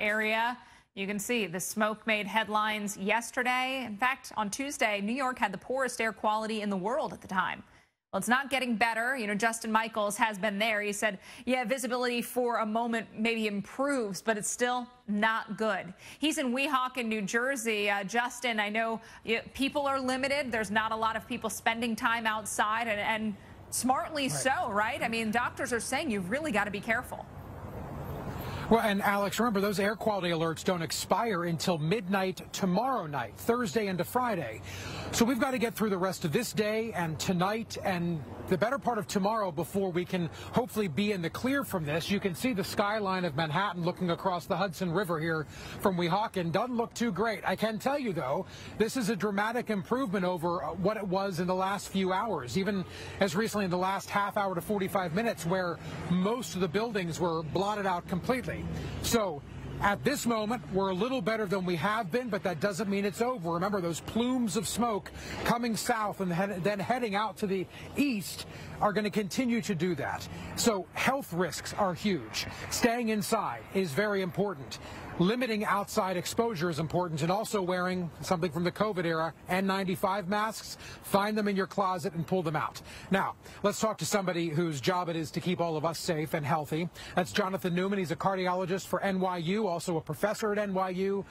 area. You can see the smoke made headlines yesterday. In fact, on Tuesday, New York had the poorest air quality in the world at the time. Well, it's not getting better. You know, Justin Michaels has been there. He said, yeah, visibility for a moment maybe improves, but it's still not good. He's in Weehawken, New Jersey. Justin, I know people are limited. There's not a lot of people spending time outside, and smartly so, right? I mean, doctors are saying you've really got to be careful. Well, and Alex, remember, those air quality alerts don't expire until midnight tomorrow night, Thursday into Friday. So we've got to get through the rest of this day and tonight and the better part of tomorrow before we can hopefully be in the clear from this. You can see the skyline of Manhattan looking across the Hudson River here from Weehawken. Doesn't look too great. I can tell you, though, this is a dramatic improvement over what it was in the last few hours, even as recently in the last half hour to 45 minutes, where most of the buildings were blotted out completely. So at this moment, we're a little better than we have been, but that doesn't mean it's over. Remember, those plumes of smoke coming south and then heading out to the east are going to continue to do that. So health risks are huge. Staying inside is very important. Limiting outside exposure is important, and also wearing something from the COVID era, N95 masks. Find them in your closet and pull them out. Now, let's talk to somebody whose job it is to keep all of us safe and healthy. That's Jonathan Newman. He's a cardiologist for NYU, also a professor at NYU.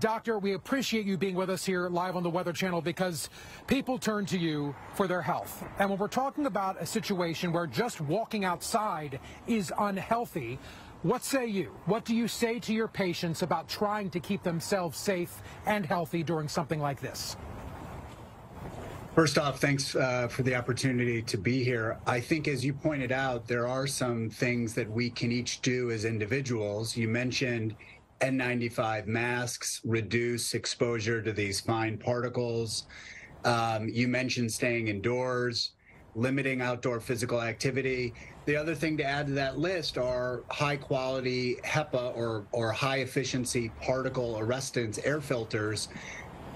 Doctor, we appreciate you being with us here live on the Weather Channel because people turn to you for their health. And when we're talking about a situation where just walking outside is unhealthy, what say you? What do you say to your patients about trying to keep themselves safe and healthy during something like this? First off, thanks for the opportunity to be here. I think, as you pointed out, there are some things that we can each do as individuals. You mentioned N95 masks reduce exposure to these fine particles. You mentioned staying indoors, limiting outdoor physical activity. The other thing to add to that list are high-quality HEPA or high-efficiency particle arrestants air filters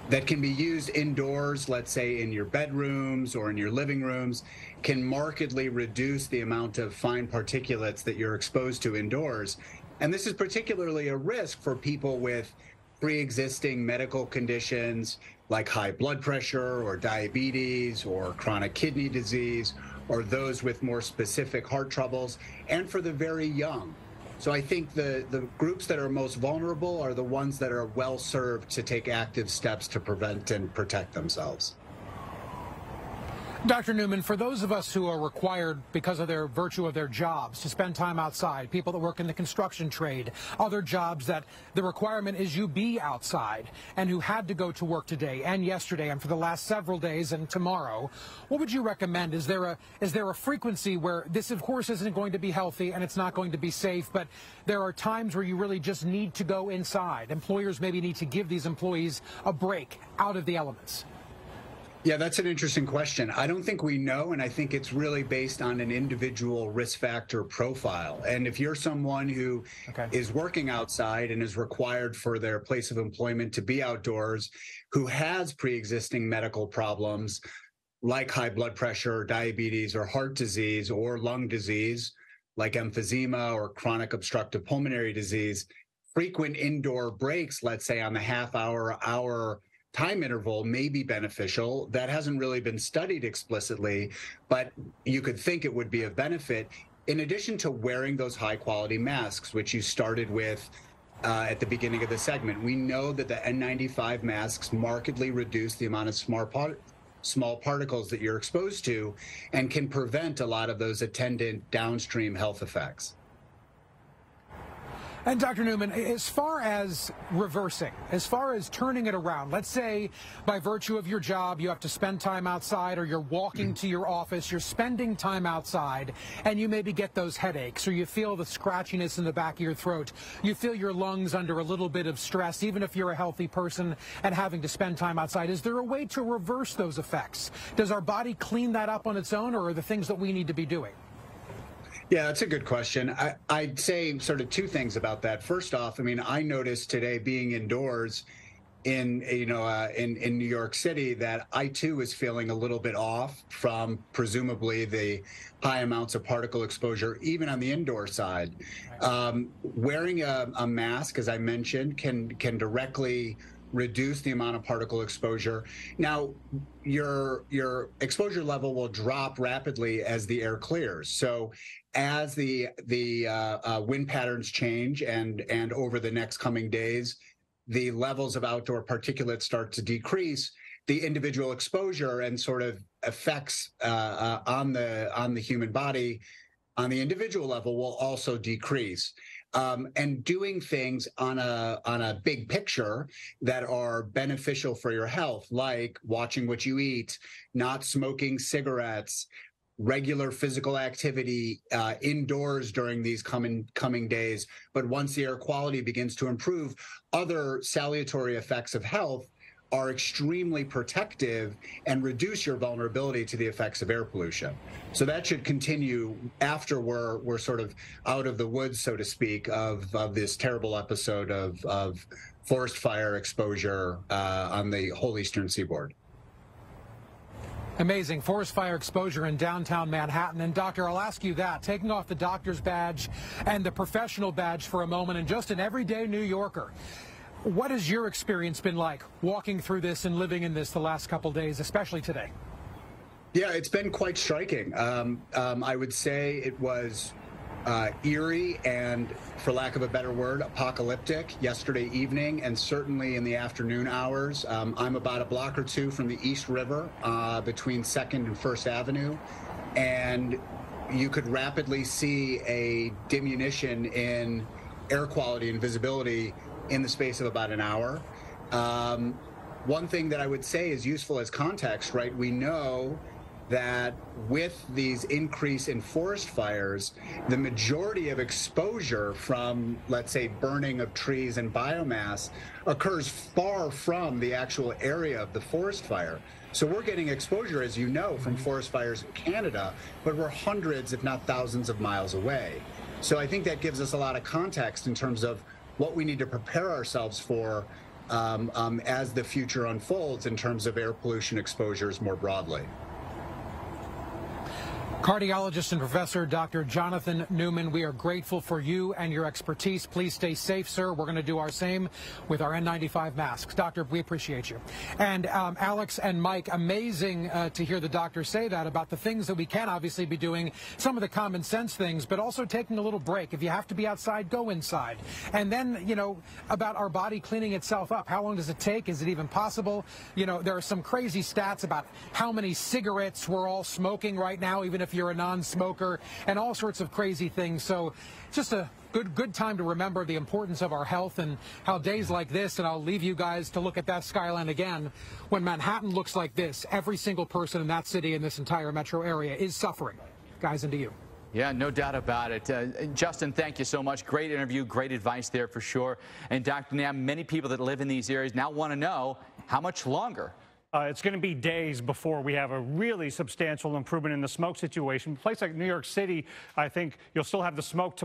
that can be used indoors, let's say in your bedrooms or in your living rooms, can markedly reduce the amount of fine particulates that you're exposed to indoors. And this is particularly a risk for people with pre-existing medical conditions like high blood pressure or diabetes or chronic kidney disease, or those with more specific heart troubles, and for the very young. So I think the groups that are most vulnerable are the ones that are well served to take active steps to prevent and protect themselves. Dr. Newman, for those of us who are required because of their virtue of their jobs to spend time outside, people that work in the construction trade, other jobs that the requirement is you be outside, and who had to go to work today and yesterday and for the last several days and tomorrow, what would you recommend? Is there a frequency where this, of course, isn't going to be healthy and it's not going to be safe, but there are times where you really just need to go inside? Employers maybe need to give these employees a break out of the elements. Yeah, that's an interesting question. I don't think we know, and I think it's really based on an individual risk factor profile. And if you're someone who is working outside and is required for their place of employment to be outdoors, who has pre-existing medical problems like high blood pressure, diabetes, or heart disease, or lung disease like emphysema or chronic obstructive pulmonary disease, frequent indoor breaks, let's say on the half-hour, hour time interval, may be beneficial. That hasn't really been studied explicitly, but you could think it would be a benefit, in addition to wearing those high-quality masks, which you started with at the beginning of the segment. We know that the N95 masks markedly reduce the amount of small particles that you're exposed to and can prevent a lot of those attendant downstream health effects. And Dr. Newman, as far as reversing, as far as turning it around, let's say by virtue of your job, you have to spend time outside, or you're walking to your office, you're spending time outside, and you maybe get those headaches, or you feel the scratchiness in the back of your throat, you feel your lungs under a little bit of stress, even if you're a healthy person and having to spend time outside. Is there a way to reverse those effects? Does our body clean that up on its own, or are there things that we need to be doing? Yeah, that's a good question. I'd say sort of two things about that. First off, I mean, I noticed today being indoors, in New York City that I too was feeling a little bit off from presumably the high amounts of particle exposure, even on the indoor side. Wearing a mask, as I mentioned, can directly reduce the amount of particle exposure. Now, your exposure level will drop rapidly as the air clears. So as the wind patterns change and over the next coming days, the levels of outdoor particulates start to decrease, the individual exposure and sort of effects on the human body on the individual level will also decrease. And doing things on a big picture that are beneficial for your health, like watching what you eat, not smoking cigarettes, regular physical activity indoors during these coming days. But once the air quality begins to improve, other salutary effects of health are extremely protective and reduce your vulnerability to the effects of air pollution. So that should continue after we're sort of out of the woods, so to speak, of this terrible episode of forest fire exposure on the whole eastern seaboard. Amazing forest fire exposure in downtown Manhattan. And doctor, I'll ask you that, taking off the doctor's badge and the professional badge for a moment and just an everyday New Yorker, what has your experience been like walking through this and living in this the last couple days, especially today? Yeah, it's been quite striking. I would say it was eerie and, for lack of a better word, apocalyptic yesterday evening and certainly in the afternoon hours. I'm about a block or two from the East River between 2nd and 1st Avenue, and you could rapidly see a diminution in air quality and visibility in the space of about an hour. One thing that I would say is useful as context, right? We know that with these increase in forest fires, the majority of exposure from, let's say, burning of trees and biomass occurs far from the actual area of the forest fire. So we're getting exposure, as you know, from forest fires in Canada, but we're hundreds, if not thousands of miles away. So I think that gives us a lot of context in terms of what we need to prepare ourselves for as the future unfolds in terms of air pollution exposures more broadly. Cardiologist and professor Dr. Jonathan Newman, we are grateful for you and your expertise. Please stay safe, sir. We're going to do our same with our N95 masks. Doctor, we appreciate you. And Alex and Mike, amazing to hear the doctor say that about the things that we can obviously be doing, some of the common sense things, but also taking a little break. If you have to be outside, go inside. And then, you know, about our body cleaning itself up. How long does it take? Is it even possible? You know, there are some crazy stats about how many cigarettes we're all smoking right now, even if you're a non-smoker, and all sorts of crazy things. So just a good time to remember the importance of our health and how days like this, and I'll leave you guys to look at that skyline again. When Manhattan looks like this, every single person in that city in this entire metro area is suffering. Guys, into you. Yeah, no doubt about it. Justin, thank you so much. Great interview, great advice there for sure. And Dr. Nam, many people that live in these areas now want to know how much longer. It's going to be days before we have a really substantial improvement in the smoke situation. A place like New York City, I think you'll still have the smoke